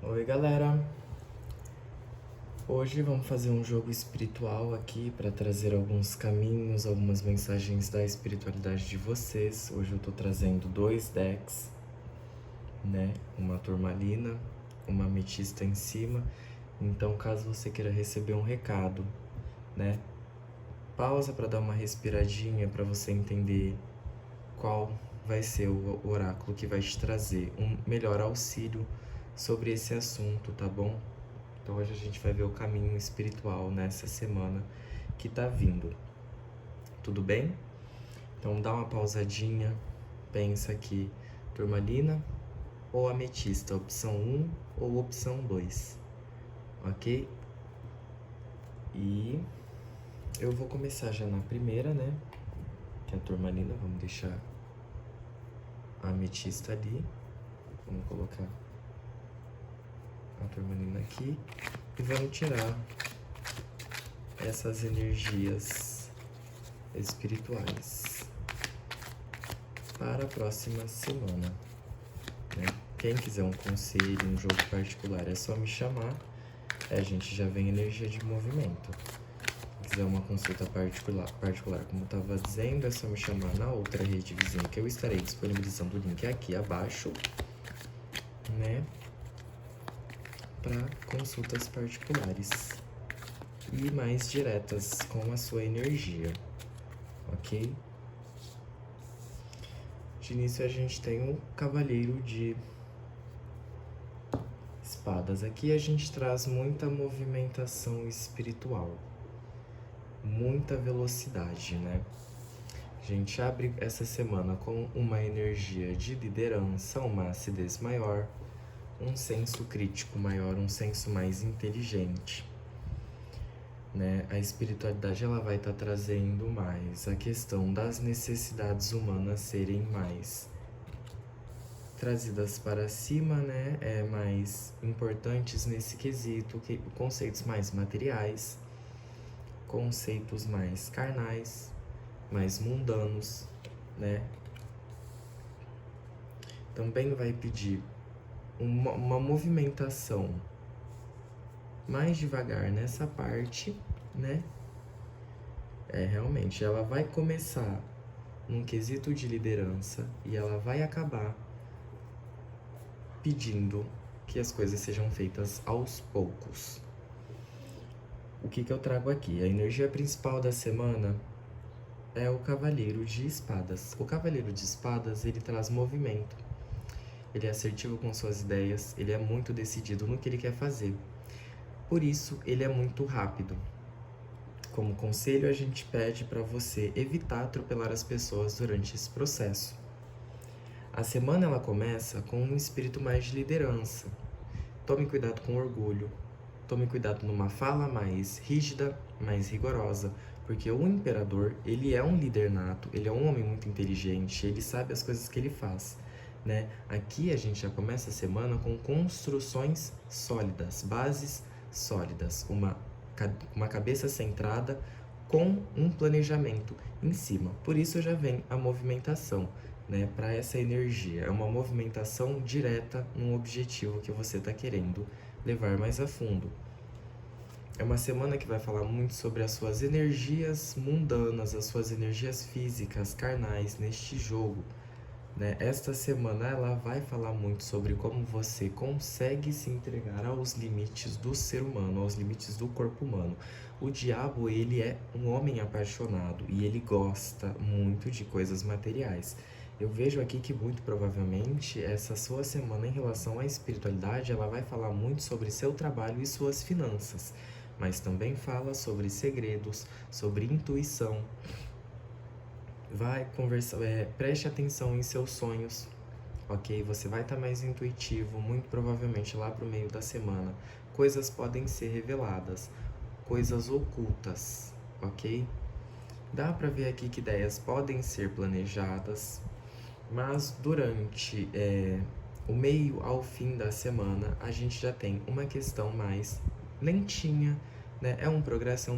Oi, galera! Hoje vamos fazer um jogo espiritual aqui para trazer alguns caminhos, algumas mensagens da espiritualidade de vocês. Hoje eu tô trazendo 2 decks, né? Uma turmalina, uma ametista em cima. Então, caso você queira receber um recado, né? Pausa para dar uma respiradinha para você entender qual vai ser o oráculo que vai te trazer um melhor auxílio sobre esse assunto, tá bom? Então hoje a gente vai ver o caminho espiritual nessa semana que tá vindo. Tudo bem? Então dá uma pausadinha, pensa aqui, turmalina ou ametista, opção 1 ou opção 2, ok? E eu vou começar já na primeira, né? Que é a turmalina, vamos deixar a ametista ali. Vamos colocar a turmalina aqui e vamos tirar essas energias espirituais para a próxima semana, né? Quem quiser um conselho, um jogo particular, é só me chamar. A gente já vem energia de movimento. Se quiser uma consulta particular, como eu estava dizendo, é só me chamar na outra rede vizinha que eu estarei disponibilizando o link aqui abaixo, né? Para consultas particulares e mais diretas com a sua energia, ok? De início a gente tem o Cavaleiro de Espadas. Aqui a gente traz muita movimentação espiritual, muita velocidade, né? A gente abre essa semana com uma energia de liderança, uma acidez maior, um senso crítico maior, um senso mais inteligente, né? A espiritualidade ela vai estar trazendo mais a questão das necessidades humanas serem mais trazidas para cima, né? Mais importantes nesse quesito, conceitos mais materiais, conceitos mais carnais, mais mundanos, né? Também vai pedir uma movimentação mais devagar nessa parte, né? Realmente, ela vai começar num quesito de liderança e ela vai acabar pedindo que as coisas sejam feitas aos poucos. O que eu trago aqui? A energia principal da semana é o Cavaleiro de Espadas. O Cavaleiro de Espadas, ele traz movimento. Ele é assertivo com suas ideias, ele é muito decidido no que ele quer fazer. Por isso, ele é muito rápido. Como conselho, a gente pede para você evitar atropelar as pessoas durante esse processo. A semana ela começa com um espírito mais de liderança. Tome cuidado com orgulho. Tome cuidado numa fala mais rígida, mais rigorosa, porque o imperador, ele é um líder nato, ele é um homem muito inteligente, ele sabe as coisas que ele faz, né? Aqui a gente já começa a semana com construções sólidas, bases sólidas, uma cabeça centrada com um planejamento em cima. Por isso já vem a movimentação, né, para essa energia. É uma movimentação direta num objetivo que você está querendo levar mais a fundo. É uma semana que vai falar muito sobre as suas energias mundanas, as suas energias físicas, carnais neste jogo, né? Esta semana ela vai falar muito sobre como você consegue se entregar aos limites do ser humano, aos limites do corpo humano. O diabo, ele é um homem apaixonado e ele gosta muito de coisas materiais. Eu vejo aqui que muito provavelmente essa sua semana em relação à espiritualidade, ela vai falar muito sobre seu trabalho e suas finanças, mas também fala sobre segredos, sobre intuição. Vai conversar, preste atenção em seus sonhos, ok? Você vai estar mais intuitivo, muito provavelmente lá pro meio da semana. Coisas podem ser reveladas, coisas ocultas, ok? Dá pra ver aqui que ideias podem ser planejadas, mas durante o meio ao fim da semana, a gente já tem uma questão mais lentinha, né? É um progresso,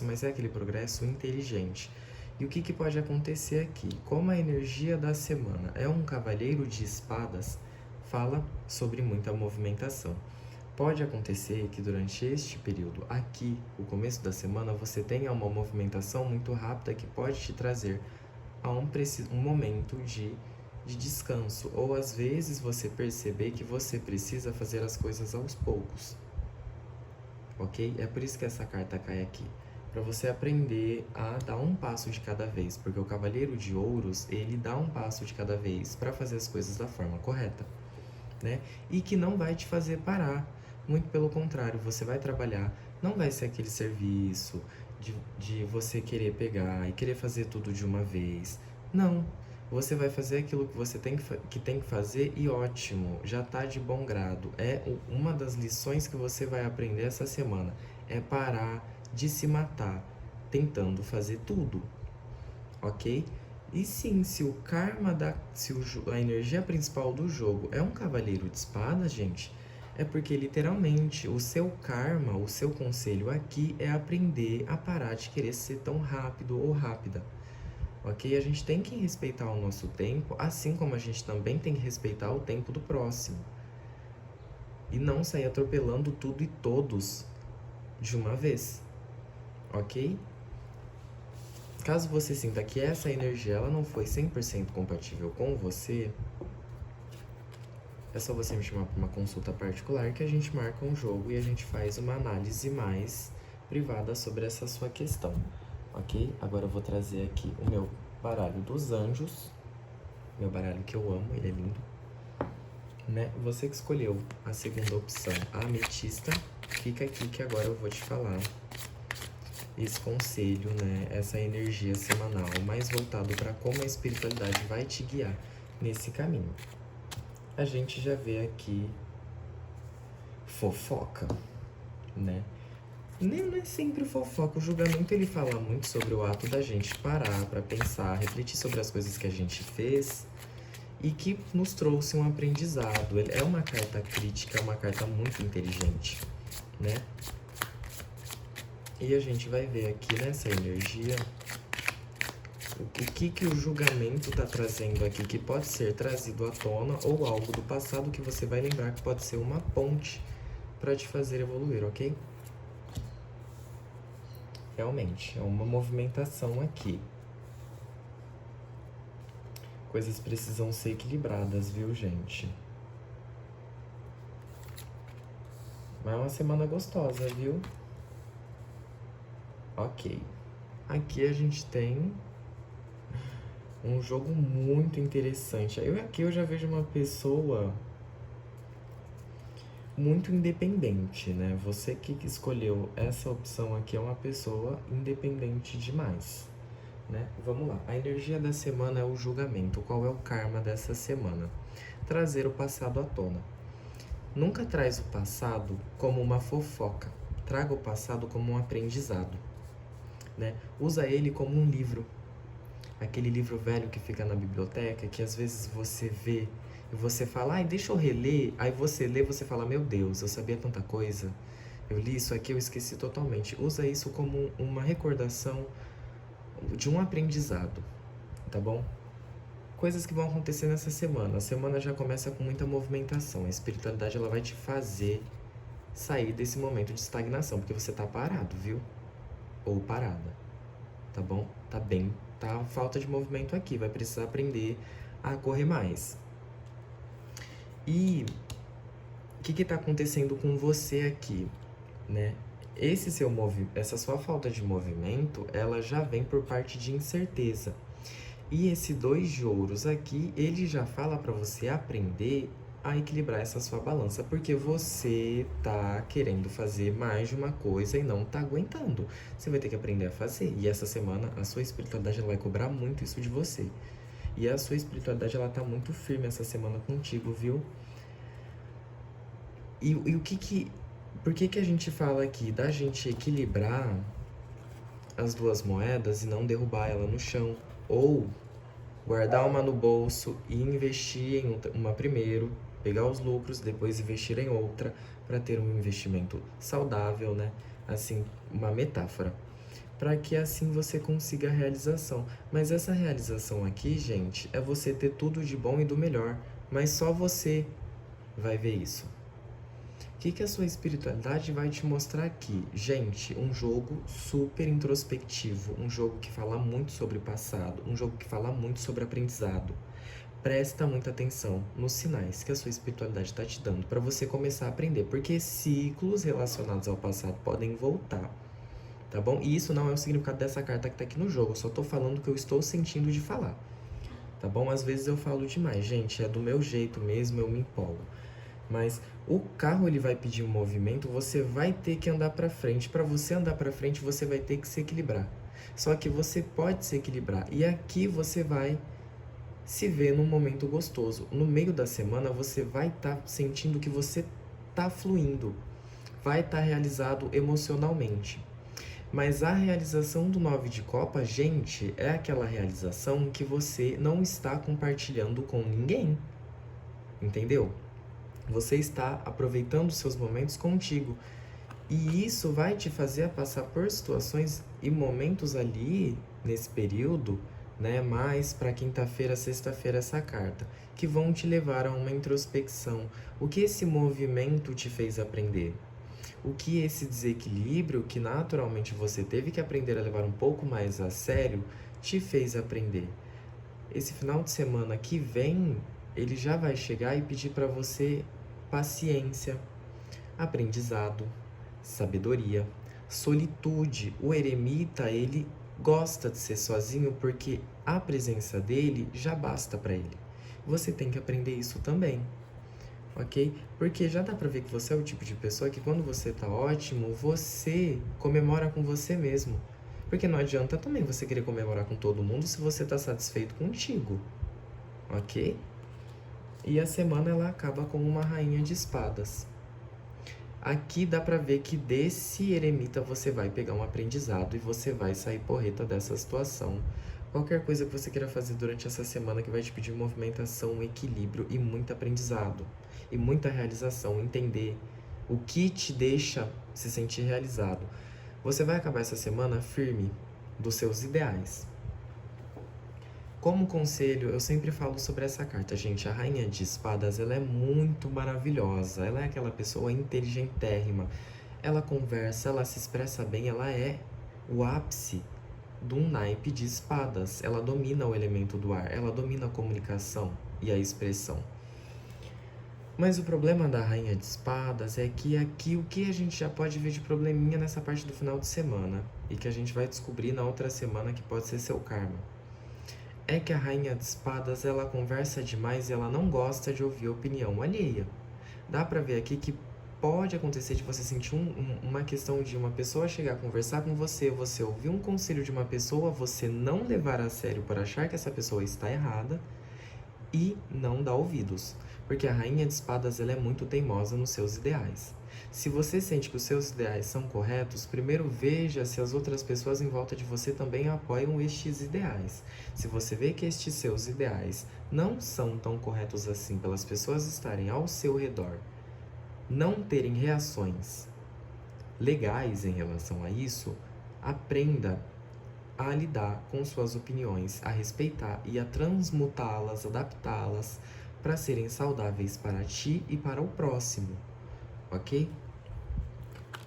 mas é aquele progresso inteligente. E o que pode acontecer aqui? Como a energia da semana é um cavaleiro de espadas, fala sobre muita movimentação. Pode acontecer que durante este período aqui, o começo da semana, você tenha uma movimentação muito rápida que pode te trazer a um momento de descanso, ou às vezes você perceber que você precisa fazer as coisas aos poucos, ok? É por isso que essa carta cai aqui, para você aprender a dar um passo de cada vez, porque o Cavaleiro de Ouros, ele dá um passo de cada vez para fazer as coisas da forma correta, né? E que não vai te fazer parar, muito pelo contrário, você vai trabalhar, não vai ser aquele serviço de você querer pegar e querer fazer tudo de uma vez, não. Você vai fazer aquilo que você tem que fazer e ótimo, já tá de bom grado. É uma das lições que você vai aprender essa semana, é parar de se matar tentando fazer tudo, ok? E sim, se o karma a energia principal do jogo é um cavaleiro de espadas, gente, é porque literalmente o seu karma, o seu conselho aqui é aprender a parar de querer ser tão rápido ou rápida. Ok? A gente tem que respeitar o nosso tempo, assim como a gente também tem que respeitar o tempo do próximo. E não sair atropelando tudo e todos de uma vez. Ok? Caso você sinta que essa energia ela não foi 100% compatível com você, é só você me chamar para uma consulta particular que a gente marca um jogo e a gente faz uma análise mais privada sobre essa sua questão. Ok? Agora eu vou trazer aqui o meu baralho dos anjos. Meu baralho que eu amo, ele é lindo. Né? Você que escolheu a segunda opção, a ametista, fica aqui que agora eu vou te falar esse conselho, né? Essa energia semanal, mais voltado para como a espiritualidade vai te guiar nesse caminho. A gente já vê aqui fofoca, né? Não é sempre fofoca, o julgamento ele fala muito sobre o ato da gente parar para pensar, refletir sobre as coisas que a gente fez e que nos trouxe um aprendizado. Ele é uma carta crítica, é uma carta muito inteligente, né? E a gente vai ver aqui nessa energia o que o julgamento tá trazendo aqui, que pode ser trazido à tona ou algo do passado que você vai lembrar que pode ser uma ponte para te fazer evoluir, ok? Realmente, é uma movimentação aqui. Coisas precisam ser equilibradas, viu, gente? Mas é uma semana gostosa, viu? Ok. Aqui a gente tem um jogo muito interessante. Aqui eu já vejo uma pessoa muito independente, né? Você que escolheu essa opção aqui é uma pessoa independente demais, né? Vamos lá. A energia da semana é o julgamento. Qual é o karma dessa semana? Trazer o passado à tona. Nunca traz o passado como uma fofoca. Traga o passado como um aprendizado, né? Usa ele como um livro. Aquele livro velho que fica na biblioteca, que às vezes você vê e você fala, ai, deixa eu reler. Aí você lê, você fala, meu Deus, eu sabia tanta coisa. Eu li isso aqui, eu esqueci totalmente. Usa isso como uma recordação de um aprendizado, tá bom? Coisas que vão acontecer nessa semana. A semana já começa com muita movimentação. A espiritualidade ela vai te fazer sair desse momento de estagnação, porque você tá parado, viu? Ou parada, tá bom? Tá falta de movimento aqui, vai precisar aprender a correr mais. E o que tá acontecendo com você aqui, né? Essa sua falta de movimento, ela já vem por parte de incerteza. E esse 2 de ouros aqui, ele já fala para você aprender a equilibrar essa sua balança, porque você tá querendo fazer mais de uma coisa e não tá aguentando. Você vai ter que aprender a fazer. E essa semana, a sua espiritualidade ela vai cobrar muito isso de você. E a sua espiritualidade, ela tá muito firme essa semana contigo, viu? E por que a gente fala aqui da gente equilibrar as duas moedas e não derrubar ela no chão? Ou guardar uma no bolso e investir em uma primeiro, pegar os lucros, depois investir em outra, para ter um investimento saudável, né? Assim, uma metáfora. Para que assim você consiga a realização. Mas essa realização aqui, gente, é você ter tudo de bom e do melhor. Mas só você. vai ver isso? O que a sua espiritualidade vai te mostrar aqui? Gente, um jogo super introspectivo, um jogo que fala muito sobre passado, um jogo que fala muito sobre aprendizado. Presta muita atenção nos sinais que a sua espiritualidade está te dando para você começar a aprender, porque ciclos relacionados ao passado podem voltar, tá bom? E isso não é o significado dessa carta que tá aqui no jogo, eu só tô falando o que eu estou sentindo de falar, tá bom? Às vezes eu falo demais, gente, é do meu jeito mesmo, eu me empolgo. Mas o carro ele vai pedir um movimento, você vai ter que andar para frente. Para você andar para frente, você vai ter que se equilibrar. Só que você pode se equilibrar e aqui você vai se ver num momento gostoso. No meio da semana, você vai estar sentindo que você tá fluindo, vai estar realizado emocionalmente. Mas a realização do 9 de copa, gente, é aquela realização que você não está compartilhando com ninguém. Entendeu? Você está aproveitando seus momentos contigo. E isso vai te fazer passar por situações e momentos ali, nesse período, né? Mais para quinta-feira, sexta-feira, essa carta, que vão te levar a uma introspecção. O que esse movimento te fez aprender? O que esse desequilíbrio, que naturalmente você teve que aprender a levar um pouco mais a sério, te fez aprender? Esse final de semana que vem, ele já vai chegar e pedir para você paciência, aprendizado, sabedoria, solitude. O eremita, ele gosta de ser sozinho porque a presença dele já basta para ele. Você tem que aprender isso também, ok? Porque já dá pra ver que você é o tipo de pessoa que quando você tá ótimo, você comemora com você mesmo. Porque não adianta também você querer comemorar com todo mundo se você tá satisfeito contigo, ok? E a semana ela acaba com uma rainha de espadas. Aqui dá pra ver que desse eremita você vai pegar um aprendizado e você vai sair porreta dessa situação. Qualquer coisa que você queira fazer durante essa semana que vai te pedir movimentação, equilíbrio e muito aprendizado. E muita realização, entender o que te deixa se sentir realizado. Você vai acabar essa semana firme dos seus ideais. Como conselho, eu sempre falo sobre essa carta, gente. A Rainha de Espadas, ela é muito maravilhosa. Ela é aquela pessoa inteligentérrima. Ela conversa, ela se expressa bem, ela é o ápice de um naipe de espadas. Ela domina o elemento do ar, ela domina a comunicação e a expressão. Mas o problema da Rainha de Espadas é que aqui o que a gente já pode ver de probleminha nessa parte do final de semana e que a gente vai descobrir na outra semana que pode ser seu karma. É que a Rainha de Espadas, ela conversa demais e ela não gosta de ouvir a opinião alheia. Dá pra ver aqui que pode acontecer de você sentir uma questão de uma pessoa chegar a conversar com você, você ouvir um conselho de uma pessoa, você não levar a sério por achar que essa pessoa está errada e não dar ouvidos. Porque a Rainha de Espadas, ela é muito teimosa nos seus ideais. Se você sente que os seus ideais são corretos, primeiro veja se as outras pessoas em volta de você também apoiam estes ideais. Se você vê que estes seus ideais não são tão corretos assim pelas pessoas estarem ao seu redor, não terem reações legais em relação a isso, aprenda a lidar com suas opiniões, a respeitar e a transmutá-las, adaptá-las para serem saudáveis para ti e para o próximo. Ok?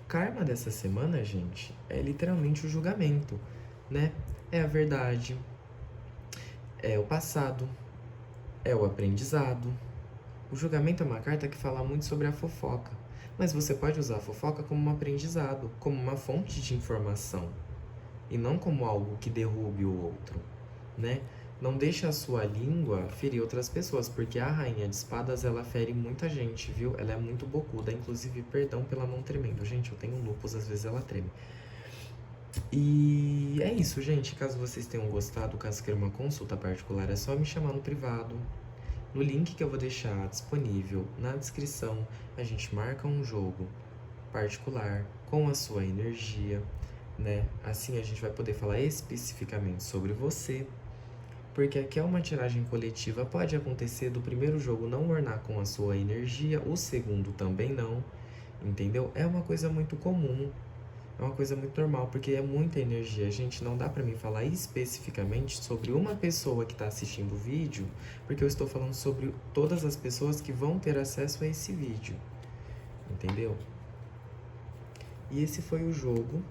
O karma dessa semana, gente, é literalmente o julgamento, né? É a verdade, é o passado, é o aprendizado. O julgamento é uma carta que fala muito sobre a fofoca, mas você pode usar a fofoca como um aprendizado, como uma fonte de informação, e não como algo que derrube o outro, né? Não deixe a sua língua ferir outras pessoas, porque a Rainha de Espadas, ela fere muita gente, viu? Ela é muito bocuda, inclusive, perdão pela mão tremendo. Gente, eu tenho lúpus, às vezes ela treme. E é isso, gente. Caso vocês tenham gostado, caso queiram uma consulta particular, é só me chamar no privado. No link que eu vou deixar disponível na descrição, a gente marca um jogo particular com a sua energia, né? Assim a gente vai poder falar especificamente sobre você. Porque aqui é uma tiragem coletiva, pode acontecer do primeiro jogo não ornar com a sua energia, o segundo também não, entendeu? É uma coisa muito comum, É uma coisa muito normal, porque é muita energia. Gente, não dá pra mim falar especificamente sobre uma pessoa que tá assistindo o vídeo, porque eu estou falando sobre todas as pessoas que vão ter acesso a esse vídeo. Entendeu? E esse foi o jogo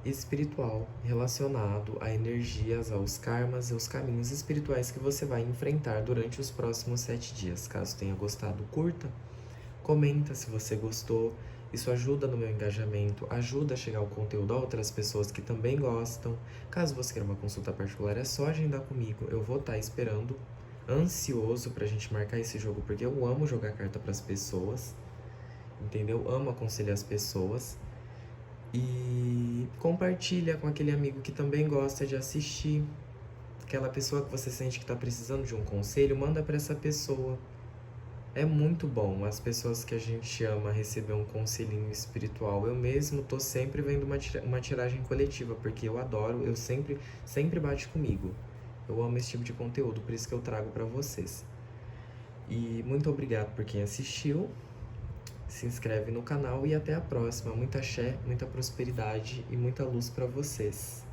espiritual relacionado a energias, aos karmas e aos caminhos espirituais que você vai enfrentar durante os próximos 7 dias. Caso tenha gostado, curta, comenta se você gostou. Isso ajuda no meu engajamento, ajuda a chegar o conteúdo a outras pessoas que também gostam. Caso você queira uma consulta particular, é só agendar comigo. Eu vou estar esperando, ansioso pra gente marcar esse jogo, porque eu amo jogar carta pras pessoas, entendeu? Amo aconselhar as pessoas. E compartilha com aquele amigo que também gosta de assistir. Aquela pessoa que você sente que tá precisando de um conselho, manda pra essa pessoa. É muito bom as pessoas que a gente ama receber um conselhinho espiritual. Eu mesmo tô sempre vendo uma tiragem coletiva, porque eu adoro, eu sempre bate comigo. Eu amo esse tipo de conteúdo, por isso que eu trago pra vocês. E muito obrigado por quem assistiu. Se inscreve no canal e até a próxima. Muita axé, muita prosperidade e muita luz pra vocês.